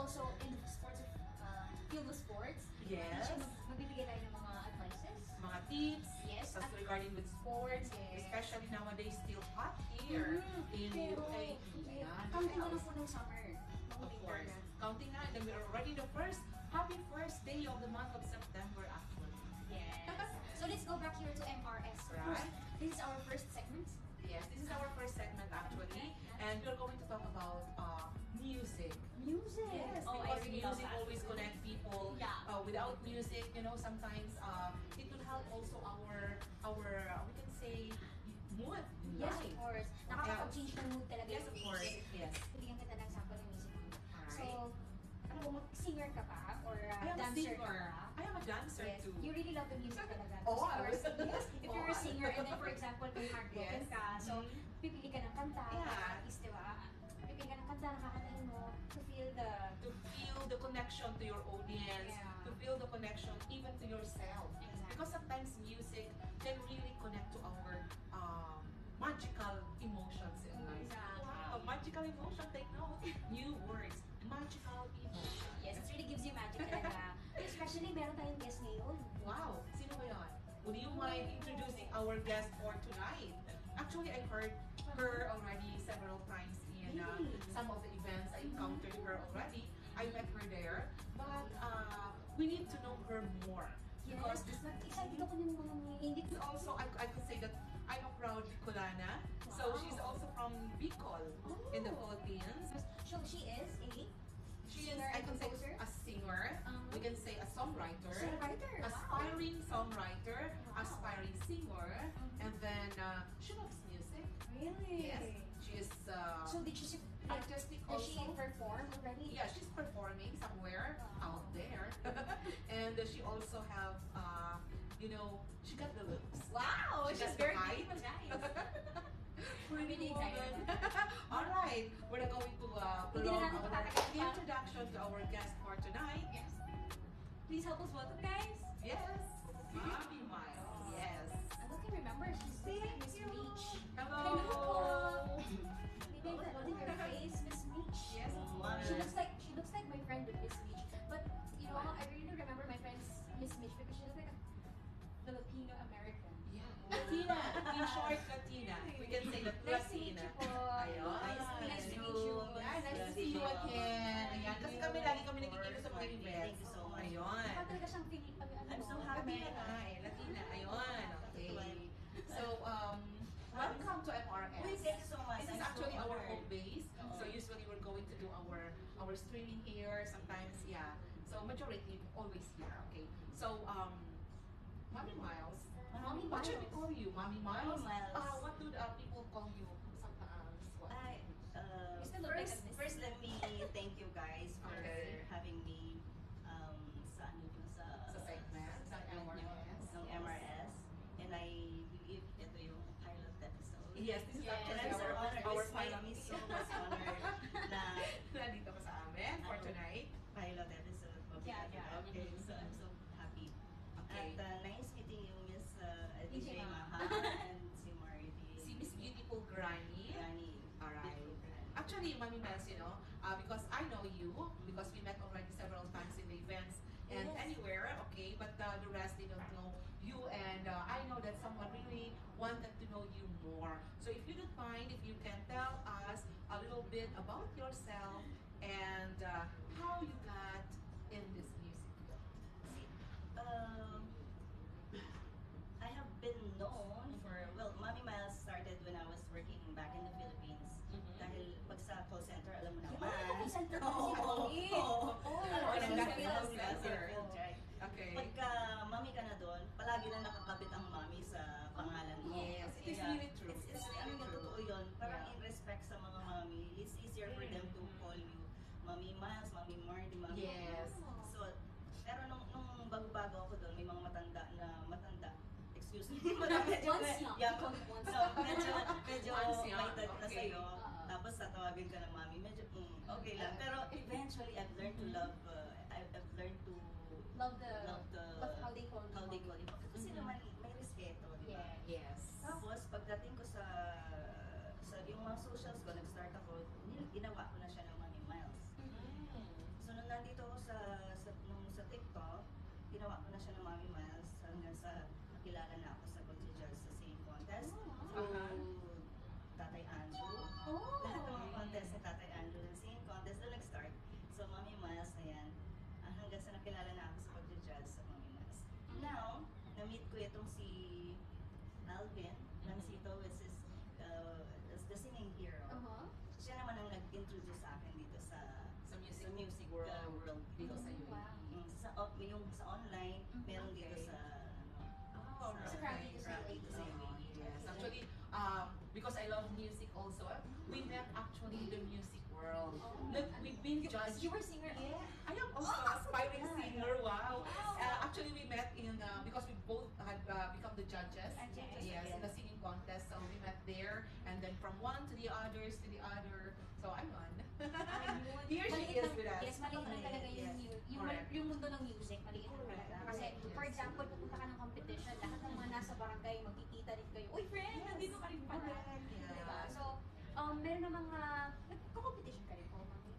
also in the sports, field of sports. Yes. Magbibigay tayo ng mga advices. Mga tips. Yes. As regarding with sports. Yes. Especially nowadays, still hot here in UK. Counting na lang po ng summer. Of course. Counting na, and then we're already the happy first day of the month of September actually. Yes. So let's go back here to MRS. Right. This is our first segment. Yes, this is our first segment actually, and we're going to talk about music. Music. Yes, Oh, I because really love music that. always connect people. Yeah. Without music, you know, sometimes it will help also our we can say mood. Yes, life. of course. Nakakapag-change ng mood talaga Yes, yung of course. music. Yes. Bigyan kita ng sample ng music mo. Alright. So, ano, singer ka pa? Or I am a dancer singer. ka pa? I am a dancer Yes, too. you really love the music talaga. Oh, If you're a singer and then for example, kung heartbroken Yes. ka, so Mhm. pipili ka ng kanta, Yeah. is, di ba? Pipili ka ng kanta, nakakantahin mo to feel The connection to your audience, Yeah. to feel the connection even to yourself. Exactly. Because sometimes music can really connect to our magical emotions in life. Exactly. Wow, magical emotion, take note. New words, magical emotion. Yes, it really gives you magic talaga. Especially meron tayong guest ngayon. Wow, sino ba yun? Would you mind introducing our guest for tonight? Actually, I heard her already several times in some of the events. I encountered her already. I met her there. But we need to know her more. Because this Excited ako ng mga hindi is also, I could say that I'm a proud Bicolana. So she's also from Bicol in the Philippines. So she is a She is, singer I and can say, composer? a singer. We can say a songwriter. Songwriter, wow. Aspiring songwriter, Wow. aspiring singer, and then she loves music. Really? Yes, she is So did she artistic does she also. perform already? Yeah, she's performing somewhere out there, and she also have, you know, she got the looks. Wow, She she's got the very height. beautiful, guys. Pretty really excited. All right, we're going to Hindi na prolong natin our papakita pa. introduction to our guest for tonight. Yes. Please help us welcome, guys. Yes, Mami Miles. Yes. I don't can remember. She's Miss Meech. Hello. Maybe I followed her face, Miss Meech. Yes, of course. She looks like my friend with Miss Meech. But you know, I really remember my friend's Miss Meech because she looks like a Filipino American. Yeah. Latina. In short, Latina. We can say that Nice to meet Latina. you po. Ayun. Nice to meet you. Yeah, nice to see you again. Ayan. Kasi lagi kami nagkikita sa mga events. Thank you so much. Ayun. Baka talaga siyang Filipino. I'm so happy. Latina eh. Latina. Ayun. Okay. So, welcome to MRS. Uy, thank you so much. This is I'm so actually our honored. home base. So usually we're going to do our streaming here. Sometimes, yeah. So majority always here. Okay. So Mommy Miles. Mommy What should we Miles. call you? Mommy Miles? Mommy Miles. What do people call you sometimes? What? You still look like a Miss. First, let me thank you guys for Okay. having me sa ano yun, Sa segment ng MRS. ng MRS. And I believe ito yung pilot episode. Yes, this is Yes. actually And I'm so honored. our This made me so much honored na nandito ka sa amin for tonight. pilot episode. Yeah, yeah. Okay, so I'm so happy. Okay. At nice meeting you, Miss DJ DJ Maha. Maha and si Marty. Si Miss Beautiful Granny. Granny. Alright. Beautiful Granny. Actually, Mami Miles, you know, because I know you, because we met already several times in the events and Yes. anywhere, okay, but the rest they don't know you, and I know that someone really wanted to know you more. So if you don't mind, if you can tell us a little bit about yourself and how you got in this music. See, I have been known for, well, Mami Miles started when I was working back in the Philippines. Mhm. Dahil pag sa call center, alam mo naman. Call center Oo. kasi Mami. Oo. Oh, Alam mo, nag-call sales, center. sales, right? Okay. Pagka mami ka na doon, palagi na nakakabit ang mami sa pangalan mo. Yes, Kasi it is nga, really true. It's It's ano really yung true. totoo yun. Parang Yeah. in respect sa mga mami, it's easier for them to call you Mami Miles, Mami Marty, Mami. Yes. So, pero nung bago-bago ako doon, may mga matanda. Excuse me. Once young. Yeah, Call it once so, medyo Once young, may edad na okay. sa'yo. Tapos tatawagin ka ng mami, medyo okay lang. Pero eventually, I've learned to love, I've learned to Love the how they call how they call it. Kasi naman may respeto, di ba? Yeah. Yes. Tapos pagdating ko sa yung mga socials ko, nag-start ako, ginawa ko na siya ng Mami Miles. Mm. So ginawa ko na siya ng Mami Miles hanggang sa nakilala na ako sa pag-judge sa singing contest. Through Tatay Andrew. Lahat ng mga contest ni Tatay Andrew ng singing contest na nag-start. So, Mami Miles na yan. Hanggang sa nakilala na ako sa pag-judge sa Mami Miles. Now, na-meet ko itong si Alvin Lancito, which is the singing hero. Siya naman ang nag-introduce sa akin dito sa music world. Dito sa Wow. UAE. Yung sa online, meron dito Okay. sa Oh, Sa Krabby to sa Krabby to sa UAE. Yes, actually, because I love music also, we met actually in the music world. Look, we've been judged. You were singer? Yeah, I am also aspiring singer. Wow. Actually, we met in because we both had become the judges. Yes, in the singing contest. So we met there, and then from one to the others to the other. So I'm on. Ayun. Here she Maliit is lang- with us. Yes, maliit lang talaga Yes. yung mundo ng music, maliit lang talaga. Kasi, for example, pupunta ka ng competition, lahat ng mga nasa barangay, magkikita rin kayo. Uy, friend, nandito ka rin pala. Diba? So, meron ng mga, nagko-competition ka rin po, mami?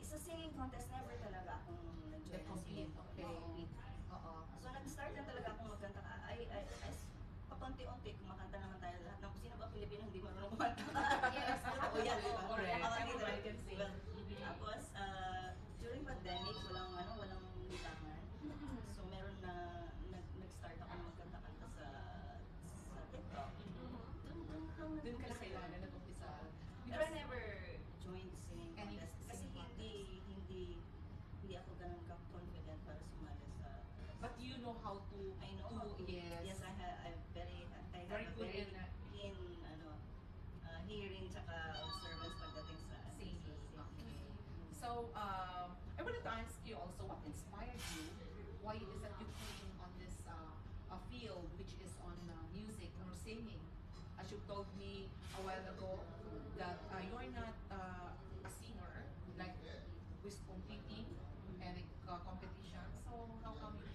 Sa singing contest, never talaga akong nag-join ng singing Okay. contest. Oo. So, nag-start na talaga akong magkanta. Pakunti-unti, kumakanta naman tayo lahat. Ng sino ba Pilipino hindi marunong kumanta? Yes. Totoo yan, di ba? Correct. Mga Everybody dito. can sing. Well, tapos, during pandemic, walang libangan. So, meron na, nag-start ako na magkanta-kanta sa TikTok. Doon ka na kailangan nag-umpisa. Pero I never joined singing Any contest kasi singing hindi ako ganun ka-confident para sumali sa. But you know how to I know how to. yes. Yes, I have Very a good very in, keen hearing tsaka observance pagdating sa singing. sa Okay. So, I wanted to ask you also, what inspired you? Why is that you came on this field, which is on music or singing? As you told me a while ago, that you're not a singer, like with competing and competition. So, how come you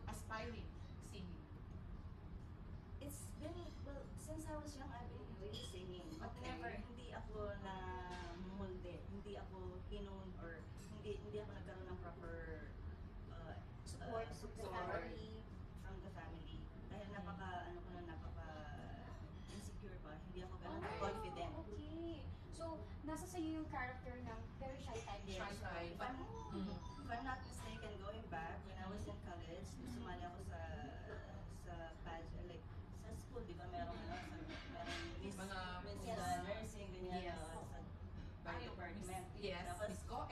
aspiring singing? It's been, well, since I was young, I've been really singing. But Okay. never, hindi ako na mulde. Hindi ako hinun or hindi ako nagkaroon ng proper Support, support family. from the family. Dahil napaka-insecure pa. Hindi ako ganun confident. Okay. So, nasa sa'yo yung character ng very shy type. Yes. Shy type. If I'm, Mm. if I'm not mistaken, going back, when I was in college, sumali ako sa pageant, like, sa school, di ba, merong Miss Mga- Miss Nursing, ganyan, Yes. sa fire department. Yes, Tapos, Miss Coed.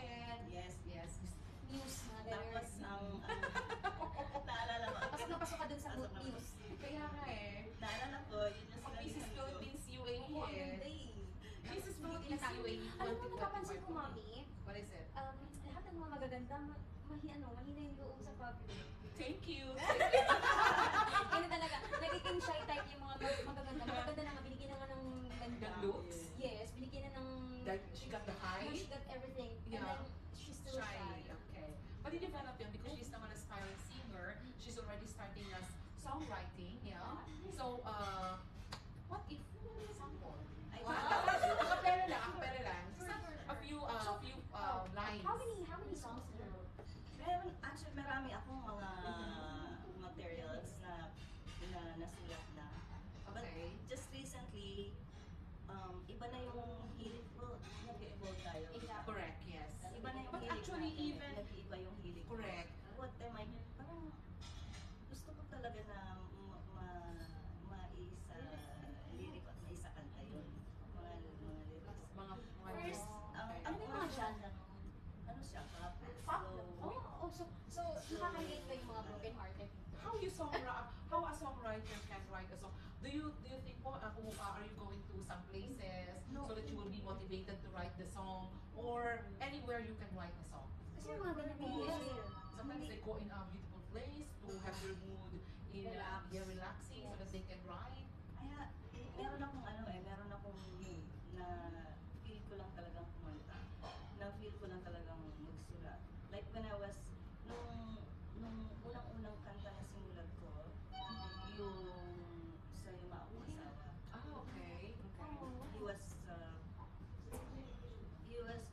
yes. Yes, Miss News na Tapos, naalala mo, Tapos napasok ka dun sa Pasok na ako. news. Kaya nga eh. naalala ko, yun yung Pag Mrs. sinabihan ko. Philippines UAE Oo, ang eh. ganda eh. Mrs. Philippines UAE Alam mo, napapansin ko, 2025. mami, What is it? lahat ng mga magaganda, mahina yung loob sa public. Thank you. Ganun talaga. Nagiging shy type yung mga magaganda. Magaganda naman, binigyan naman ng ganda. The looks. Yes, binigyan na ng... That she got the height. She got everything. And Yeah. then, she's still Shy. shy. Okay. But you develop yun because she's naman an aspiring singer. She's already starting as songwriting. Yeah. So, what if sample? Ay, Akapera lang. Just a few lines. How many songs do you know? Actually, marami akong mga materials na nasulat na. But Okay. just recently, iba na yung hilig ko, nag-evolve tayo. Exactly. Correct, yes. Iba na yung But hilig actually, natin, even nag-iiba yung hilig ko. correct. What time parang gusto ko talaga na maisa lirik at maisa kanta yun. Mga lyrics. Mga First, okay. ano yung mga genre? Ano siya? Pop, Pop? slow. So nakaka-relate ba yung mga broken hearted? How a songwriter can write a song? Do you think po are you going to some places so that you will be motivated to write the song, or anywhere you can write a song? Kasi yung mga ganyan composer. Sometimes they go in a beautiful place to have their mood in relaxing so that they can write. Kaya, meron akong na feel ko lang talagang kumanta. Na feel ko lang talagang magsulat. Like when I was, nung unang-unang kanta na simulat ko, yung sa Yuma Akong Asawa. Okay.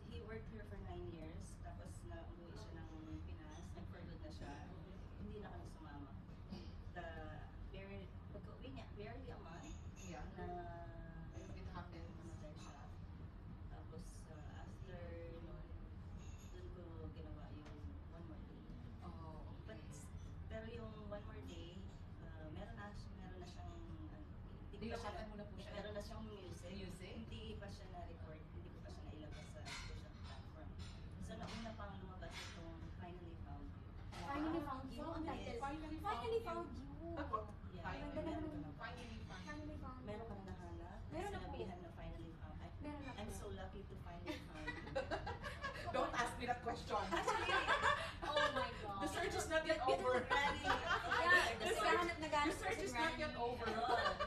He worked here for 9 years, tapos na umuwi siya ng Pinas, Nilapatan mo na po siya. Meron na siyang music. Music? Hindi pa siya na-record, hindi ko pa siya nailabas sa social platform. So, nauna pang lumabas itong Finally Found You. Finally Found You, ang title. Finally Found You. Yeah. Finally, Meron ka na. finally found. Finally Found You. Meron ka na nahanap? Meron na po. Sinabihan na Finally Found. Meron na I'm po. so lucky to finally found you. Don't ask me that question. Oh my God. The search is not yet over. Ready? Yeah, The kasi search- naghahanap The search si is not Granny. yet over.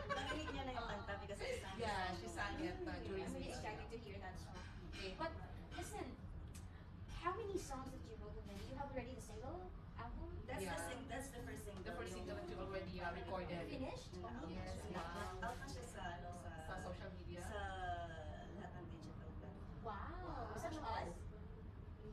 Narinig niya na yung kanta because I sang Yeah, the she song. sang it during I'm really the excited to hear that song. Okay. But listen, how many songs did you wrote with them? You have already the single album? That's Yeah. that's the first single. The first yung- single that you already recorded. Finished? Out na Yes, siya. yeah. Out na siya sa Sa social media. Sa lahat ng digital platform. Wow. Such as?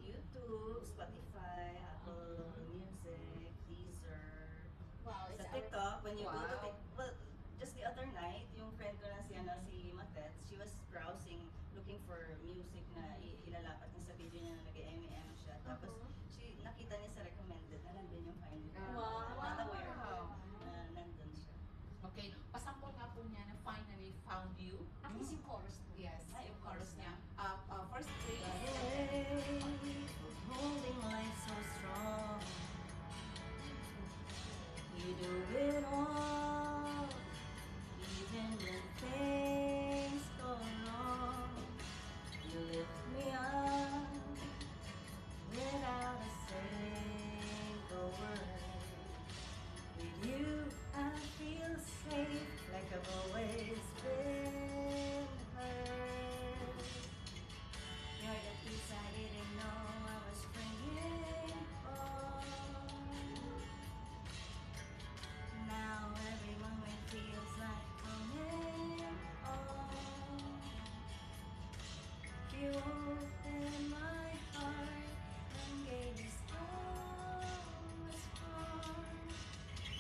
YouTube, Spotify, Apple Music, Deezer. Wow, Sa it's TikTok, when you go to Wow. TikTok, well, just the other night, yung friend ko na si Matet, she was browsing, looking for music na ilalapat niya sa video niya na nag-M&M siya. Tapos, nakita niya sa recommended na nandun yung Finally Found. Wow. Not aware Wow. na nandun siya. Okay, pasample nga po niya na Finally Found You. At least yung chorus. Yes, Ay, yung chorus niya. First phrase. Holding life so strong. You do it all, even when things go wrong. You lift me up without a single word. With you, I feel safe, like I've always been hurt. You're the piece I didn't know I was bringing home. Now every moment feels like coming home. You opened my heart and gave me so much more.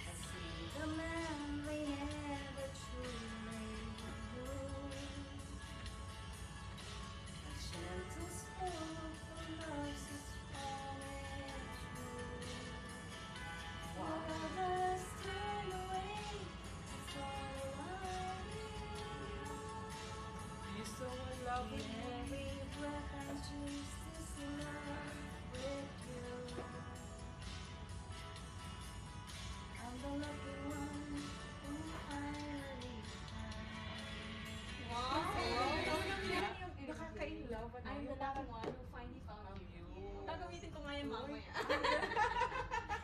I see the man we never truly knew. A gentle soul who loves us strong and true. All of us turn away to follow our You so will. lovely. Every breath I choose this love with you. I'm the lucky one who finally found. Nakaka-inlove. Ano I'm the yun? lucky one who finally found you. Gagamitin ko nga yung mamaya.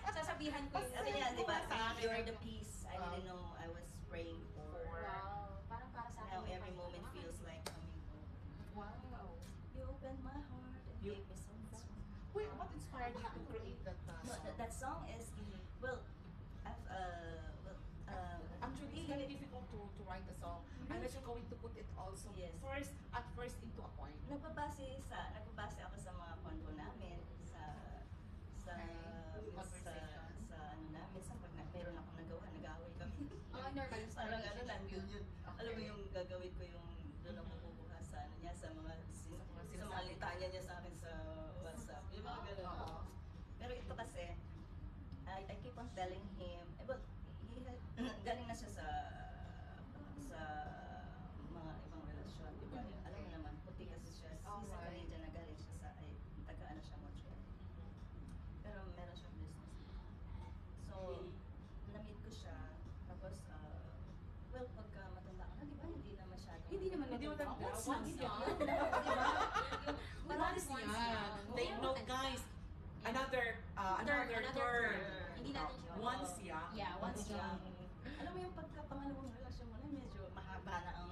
Sasabihan ko yung Sabi niya, di ba, Sa akin. you're the peace I didn't know I was praying for. Wow. Parang para sa akin. Now yung every Finally moment Found. feels like coming home. Wow. You opened my heart and You- gave me so much. Wait, what inspired you to create that No, song? that song is, well, I've, Actually, it's very difficult to write a song unless you're going to put it also Yes. at first into a point. nagpapase ako sa mga convo namin, sa Okay. Conversations. sa ano namin, sa pag meron akong nagawa, nag-away kami. Oh, normal. Parang ano, nandun yun. Alam mo yung gagawin ko yung doon ako kukuha sa ano niya, sa mga litanya niya sa akin sa WhatsApp. Yung mga ganun. Oo. Pero ito kasi, I keep on telling him, well, galing na siya sa mga ibang relasyon, di ba? Alam mo naman, puti kasi siya. He's a Alright. Canadian na galing siya sa, taga-ano siya, Montreal. Pero meron siyang business. So, na-meet ko siya, tapos, well, pagka matanda ka na, di ba, hindi na masyado. Hindi naman Hindi mo matanda. tanda. Once Once young. young. Di ba? Once yan. Take note, guys. Another term. Hindi natin siya. Once young. Yeah, once young. Alam mo yung pagka-pangalawang relasyon mo na, medyo mahaba na ang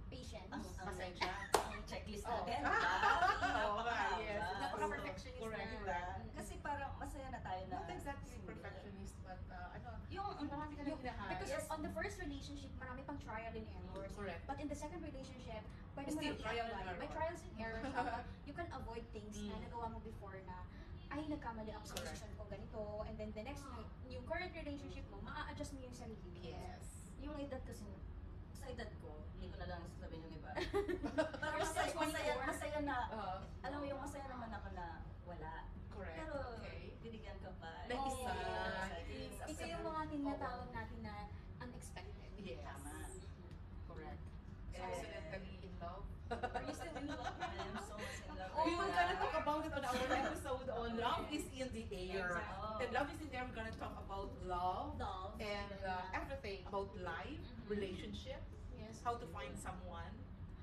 Patient. Pasensya. ang checklist Oh. natin. Oo nga, yes. Napaka-perfectionist Correct. na. Diba? Kasi parang masaya na tayo na. Not exactly perfectionist, but Yung, marami ka nang hinahanap. Because Yes. on the first relationship, marami pang trial and errors. Correct. But in the second relationship, pwede mo Still nang trial and i-apply. error. May trials and errors siya. But you can avoid things na Mm. nagawa mo before na, ay, nagkamali ako sa Correct. decision ko ganito. And then the next, yung current relationship mo, maa-adjust mo yung sarili mo. Yes. yung edad kasi, sa edad ko, hindi ko na lang sasabihin yung iba. Parang You're still 24. masaya na, Uh, alam mo yung masaya naman ako na wala. correct. Pero, Okay. binigyan ka pa. May isa. It's Ito yung mga tinatawag natin na unexpected. Yes. Tama. accidentally in love. Are you still in love? I am so much in love. We were right gonna now. talk about it on our episode on Love is in the Air. Exactly. And Love is in the Air, we're gonna talk about love Love. and everything about life, relationship, Yes. how to find someone.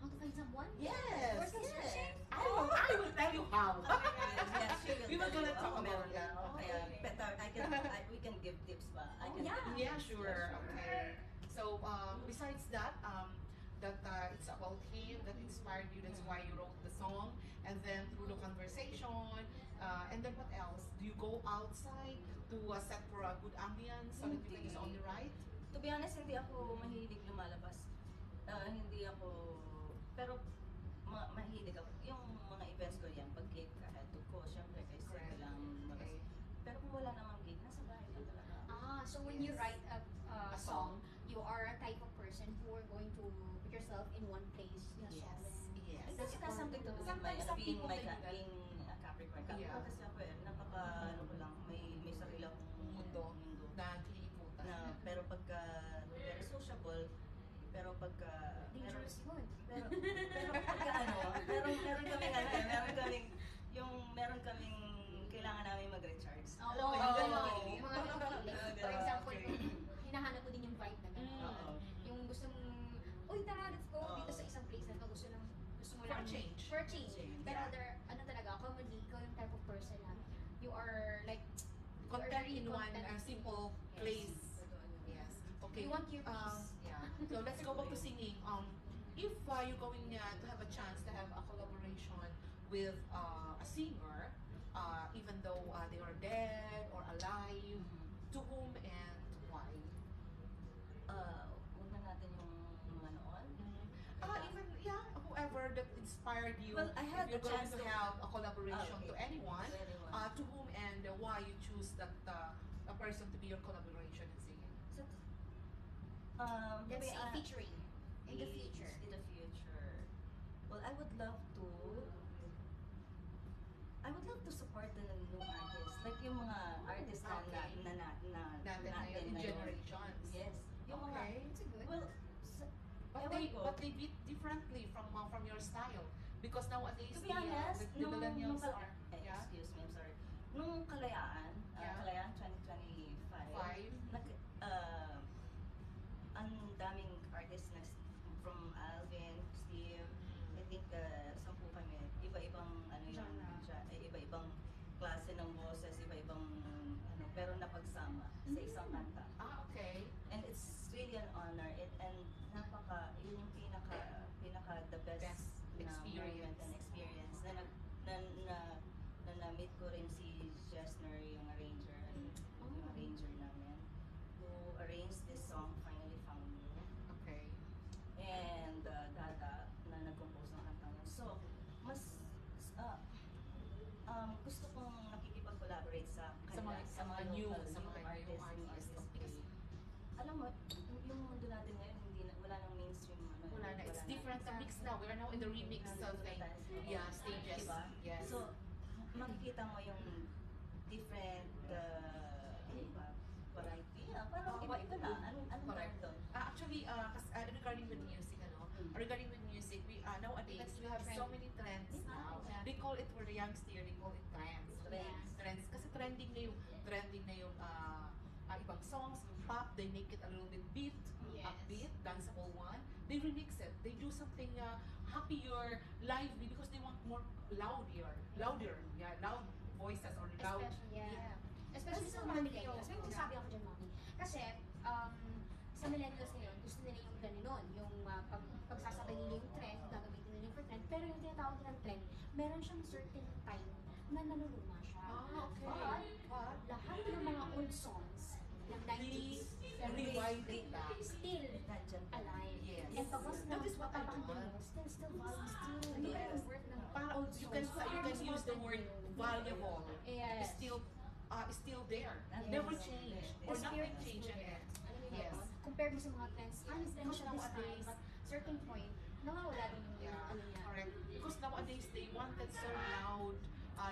How to find someone? Yes, We're still searching? I will tell you how. Yes, she will We were tell gonna you. talk Ako, about meron that. na. Kaya, better, we can give tips ba? I Oh, can yeah. give Yeah, tips. sure. Okay. So, besides that, it's about him that inspired you. That's why you wrote the song. And then through the conversation, and then what else? Do you go outside to set for a good ambience so that you can just only write? To be honest, hindi ako mahilig lumalabas. Hindi ako, pero mahilig ako. Yung mga events ko yan, pag gig ahead ko, syempre kasi Correct. kailangan lumabas. Okay. Pero kung wala namang gig, nasa bahay lang talaga. So when you Yes. write a A song, song. you are a type of person who are going to put yourself in one place in a song. Yes. It has something to do with Sometimes some being people think that. being a Capricorn. Yeah. Capricorn kasi ako napaka, ano ko lang, may sarili akong Mundo. Na kiniikutan. pero pagka very sociable, pero pagka Dangerous yun. pero pagka meron kaming kailangan namin mag-recharge. Alam mo Oo, yun, oo, ganun oo. yung feeling. mga ganong feeling. For Okay. example, hinahanap mo din yung vibe na gano'n. Oo. Yung gusto mong, uy tara, let's go dito sa isang place na to. Gusto mo For lang. a change. For a change. Change, Pero yeah. there, ano talaga, comedy, ikaw yung type of person na you are like, Content very in one content. simple Yes. place. Yes. Okay. You want your peace. Yeah. So let's go back to singing. If you're going to have a chance to have a collaboration with a singer, even though they are dead or alive, to whom and why? Huwag na natin yung mga noon. Even whoever that inspired you. Well, I had if you're the going chance to to- have a collaboration okay. to anyone, To anyone. to whom and why you choose that a person to be your collaboration in singing. So, let's say maybe, featuring in the future. In the future. Well, I would love to support the new artists. Like yung mga artists na Okay. Natin ngayon, in ngayon. generations. Yes. Yung mga, Okay. It's a good. well, ewan ko. But they beat differently from your style because nowadays To be honest, the millennials are excuse me, I'm sorry. Nung Kalayaan, Yeah. Kalayaan 2025, Five. ang daming artists na from Alvin, Steve, I think 10 kami, iba-ibang iba-ibang klase ng boses, iba-ibang pero napagsama sa isang kanta. okay. And it's really an honor. And yun yung pinaka the best, Best na experience. moment and experience na na-meet ko rin si Jesner, yung arranger, namin, who arranged this song, Finally Found Me. Okay. And Dada, na nag-compose ng kantang yun. So, mas gusto kong nakikipag-collaborate sa mga new artists. artists. Okay. Alam mo, yung mundo natin ngayon, wala nang mainstream. Wala na. It's different. The mix now. We are now in the remix thing. Yeah, stages. Diba? Yes. So, makikita mo yung different variety. Parang iba-iba na. Anong Correct. meron doon? Actually, regarding with music, regarding with music, we nowadays we have so many trends now. They call it for the youngster, they call it trends. Trends. Kasi trending na yung ibang songs, pop, they make it a little bit beat, Yes. upbeat, danceable one. They remix it. They do something happier, lively because they want more loud voices or loud. Especially sa mga millennials. May masasabi ako dyan, Mami. Kasi, sa millennials ngayon, gusto nila yung gano'n, yung pagsasabay nila yung trend, gagamitin nila yung for trend. Pero yung tinatawag nilang trend, meron siyang certain time na naluluma siya. Okay. But, lahat ng mga old songs ng 90s, Rewind it back. still Nandyan pa. alive. Yes. And pagkas na That is what I mapapakinggan want. mo, still valuable, still Yes. yung worth ng Parang old you can songs. use the word valuable. Yes. Is still there. Yes. Never change or Yes. nothing change in it. Alam mo Yes. yun? Compared mo sa mga trends, ano trend siya this time, Nowadays- but certain point, nawawala din yung Yeah, ano niya. correct. Because nowadays they wanted so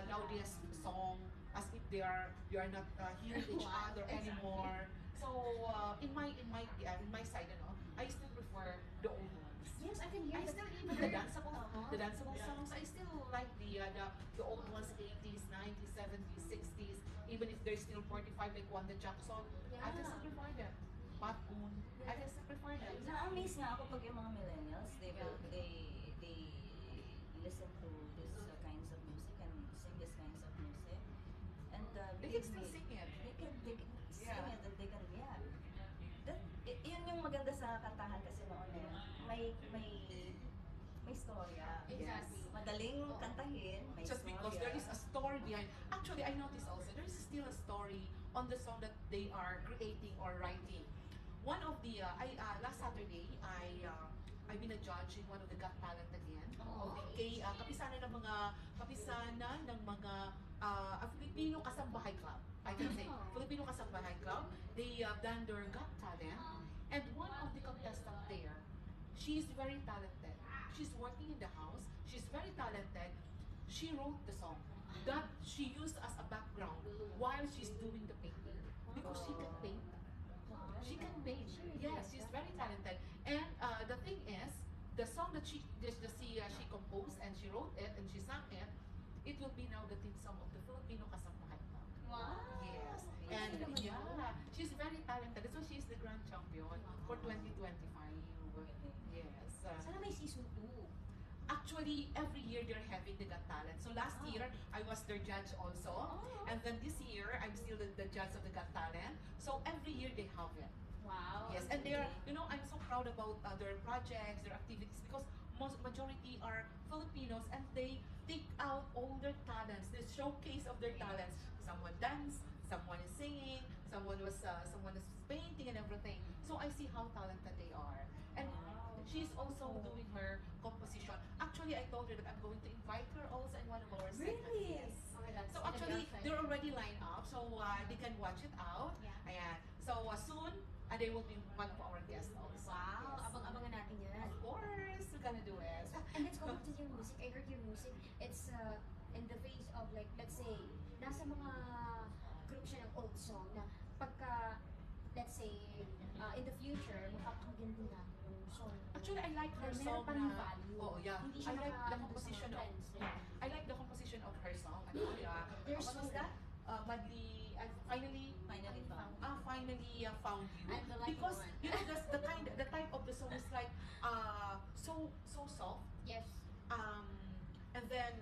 loudest song as if they are not hearing each Wow, other exactly. anymore. So in my side, I still prefer the old ones. Yes, I can hear I the- still even the danceable songs. I still like the old ones, 80s, 90s, 70s, 60s. Even if they're still 45, like Wanda Jackson, I can still prefer them. Pat Boone, I can still prefer them. Na-amaze nga ako pag yung mga millennials, they listen to this kinds of music and sing these kinds of music. And They can believe still me, sing it. They can sing Yeah. it and they can, yeah. Yun yung maganda sa kantahan kasi noon eh. May storya. Exactly. Madaling kantahin, may Just because there is a story behind. Actually, I noticed also there is still a story on the song that they are creating or writing. One of the last Saturday I've been a judge in one of the Got Talent again. Oh. Kay kapisanan ng mga Filipino Kasambahay Club. I can say Oh. Filipino Kasambahay Club. They done their Got Talent, and one of the contestants there, she's very talented. She's working in the house. She's very talented. She wrote the song that she used as a background while she's doing the painting because she can paint. She can paint. Yes, she's very talented. And the thing is, the song that she composed and she wrote it and she sang it, it will be now the theme song of the Filipino Kasambahay Club. Wow. Yes. And yeah, she's very talented. So she's the grand champion for 2025. Yes. Sana may season 2. Actually, every year they're having the Got Talent. So last year, I was their judge also. And then this year, I'm still the judge of the Got Talent. So every year they have it. Wow. Yes, and they're, I'm so proud about their projects, their activities, because majority are Filipinos and they take out all their talents, the showcase of their talents. Someone dance, someone is singing, someone is painting and everything. So I see how talented they are. And she's also doing her composition. Actually, I told her that I'm going to invite her also in one of our segments. Really? Yes. Okay, that's So actually, perfect. they're already lined up, so they can watch it out. Yeah. Ayan. So soon, they will be one of our guests also. Wow, Yes. abang-abangan natin yan. Of course, we're gonna do it. And let's go back to your music. I heard your music. It's in the phase of like, let's say, nasa mga group siya ng old song na pagka, let's say, in the future, makapakaganda na yung song. Actually, I like her Meron song pa rin na, value. oh yeah, Hindi I siya like the naka-ano composition sa of, trends, yeah, I like the composition of her song. Actually, There's what was that? Madly, I finally Finally found. found you. I'm the lucky Because one. that's the type of the song is like so soft. Yes. And then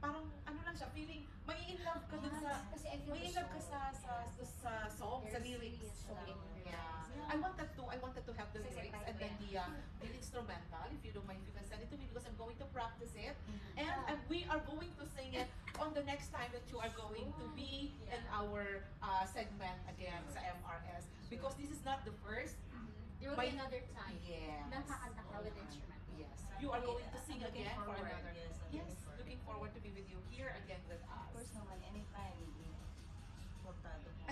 parang ano lang siya, feeling may in love ka dun sa Kasi I feel may the in love ka song. sa song, sa There's lyrics. really a song in there. Yeah. I wanted to have the Kasi lyrics right and then away. the instrumental, if you don't mind, if you can send it to me because I'm going to practice it. Mm-hmm. And we are going to sing it on the next time that you are going to be in our segment again sa MRS. Because this is not the first. There will be another time. Yes. Na kakanta ka with instrument. Yes. You are going to sing I'm looking again for forward. another. Yes, I'm Yes, looking looking forward to be with you here again with Of us. course naman, anytime. Portado po.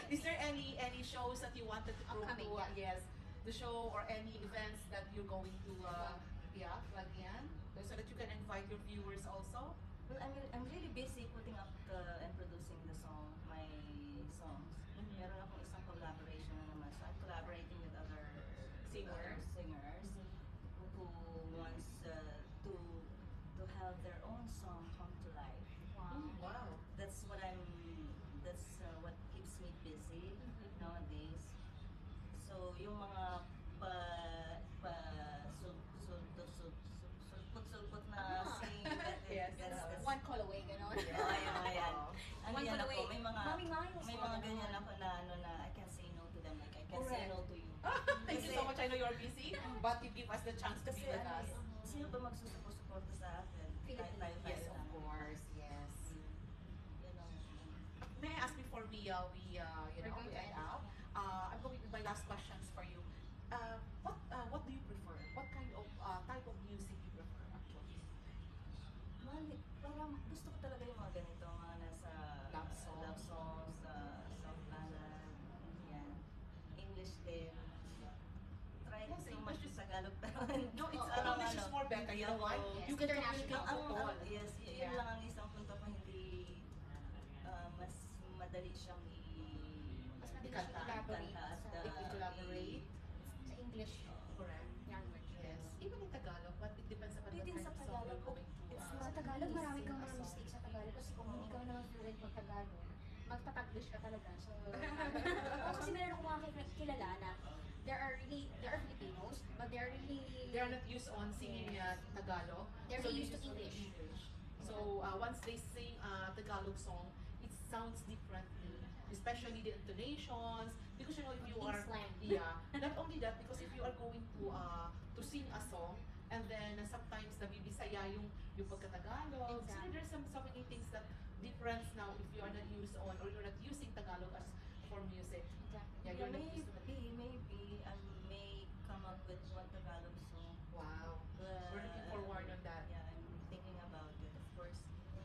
Is there any shows that you wanted to go Upcoming, to? yeah. Yes, the show or any events that you're going to plug in so that you can invite your viewers also? Well, I'm really busy putting up and producing the song, my songs. Mhm. Meron akong isang collaboration na naman. So I'm collaborating with other Singers. singers who wants to have their own song come to life. Wow. That's what keeps me busy nowadays. So yung mga sulput na sing Yes. that's One call away, gano'n. ayan. Ano One yan call ako, away. may mga Mami Miles. may mga ganyan ako na I can say no to them, like I can say Correct. no to you. Thank you so much. I know you're busy, but you give us the chance to be Kasi with us. sino ba magsusuporta sa akin? Tayo Yes, of lang. course. Yes. Yan ang May I ask before we end up? I'm going to my last questions for you. What do you prefer? What kind of type of music you prefer actually? Parang gusto ko talaga yung mga ganito, mga nasa Love songs. soft ballad, yan. English din. Try Yes, so English much is- Tagalog pero No, it's parang English is more better. You know why? Yes, You can international. communicate with all. yes, yun Yeah. lang ang isang punto pa hindi mas madali siyang Mas madali Ikanta. siya elaborate Ikanta at, sa, If you collaborate, sa English correct. language. Yes. Even in Tagalog, but it depends upon the Pwede kind sa of song you're Tagalog, going to. it's Sa Tagalog, marami kang mga sing a song. mistakes sa Tagalog kasi kung hindi ka naman fluent mag-Tagalog, magtataglish ka talaga. So, kasi meron akong mga kilala na there are Filipinos, but they They are not used on singing Tagalog. They're so they used to use only English. So once they sing a Tagalog song, it sounds differently, especially the intonations. Because you know if you In are slang. yeah, not only that because if you are going to sing a song and then sometimes nabibisaya yung pagka-Tagalog. So Exactly. there's so many things that difference now if you are not used on or you're not using Tagalog as for music. Exactly. Yeah, you're not used to it. maybe I may come up with one Tagalog song. Wow. We're looking forward on that. Yeah, I'm thinking about it, of course.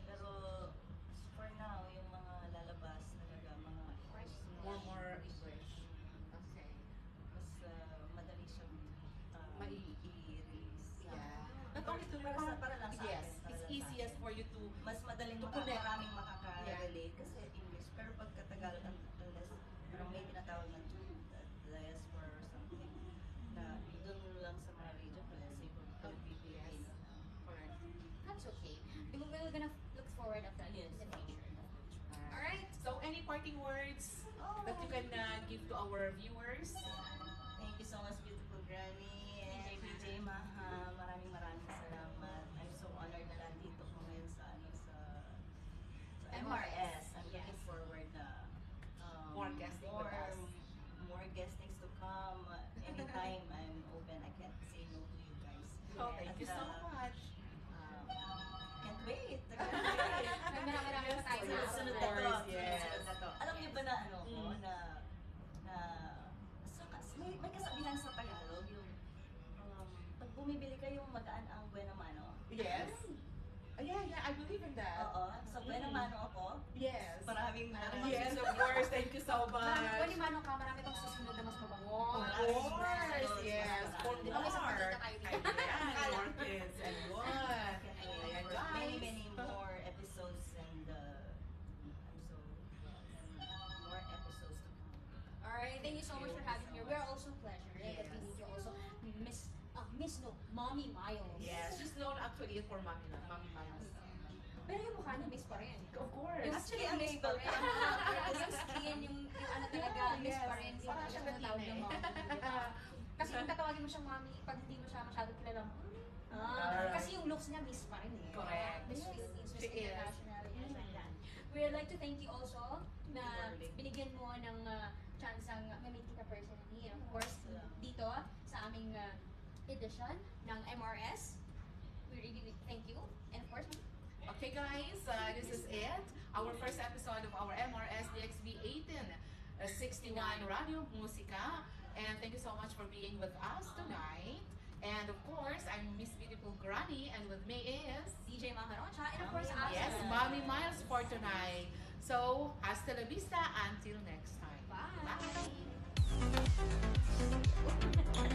Pero for now, yung mga lalabas talaga, mga More English. Okay. mas madali siyang i-release. Yeah. Not only to Para lang sa yes, akin, para it's lang sa easiest akin. for you to Mas madaling to connect. maraming makaka-relate kasi English. Pero pagka Tagalog, unless may tinatawag na diaspora or something, na doon lang sa mga region, let's say, kung yes. Correct. That's okay. We're gonna look forward after in the future. Alright. So any parting words that you can give to our viewers? Thank you so much, beautiful Granny and DJ Maha. Maraming salamat. I'm so honored na nandito ko ngayon sa MRS. I'm looking Yes. forward na More guesting with us. more guestings to come. Anytime I'm open, I can't say no to you guys. Oh, thank you so At, much. Can't wait. Marami pa tayo Yes, sa Sunod of na to. course, yes. Sunod na to. Alam niyo ba na ano ko, Mm. na may kasabihan sa Tagalog yung pag bumibili ka yung magaan ang buena mano. Yes. Yeah, I believe in that. Oo. Sa buena mano ako, Yes. maraming Yes, of course. Thank you so Marami, much. kung mano ka, marami pang susunod na mas mabango. Of course, yes. For Di ba may more. sakita tayo dito? Ayan, more kids and what? Ayan, many guys. more episodes and I'm so more episodes to come. Alright, thank you so much for having me here. We are also pleasured that we need you also, Mommy Miles. Yes, she's known actually for Mommy Miles. Pero yung mukha niya miss pa rin. Of course. Yung Actually, skin ang miss pa rin. Yung skin, yung ano talaga, miss Yes. pa rin. Hindi Parang mo siya siya tinatawag Latina ng eh. mommy. Kasi kung tatawagin mo siyang mommy, pag hindi mo siya masyado kilala, kasi yung looks niya miss pa rin eh. Correct. Miss Yes. Philippines, Miss She is. International, yes, like that. We'd like to thank you also na binigyan mo ng chance ang ma-meet kita personally. And of course, dito sa aming edition ng MRS. We really thank you. And of course, Okay guys, this is it. Our first episode of our MRS DXB 1861 Radio Musica. And thank you so much for being with us tonight. And of course, I'm Miss Beautiful Granny and with me is... DJ Maharocha, and of course, us. Yes, Mommy Miles for tonight. So, hasta la vista until next time. Bye. Bye.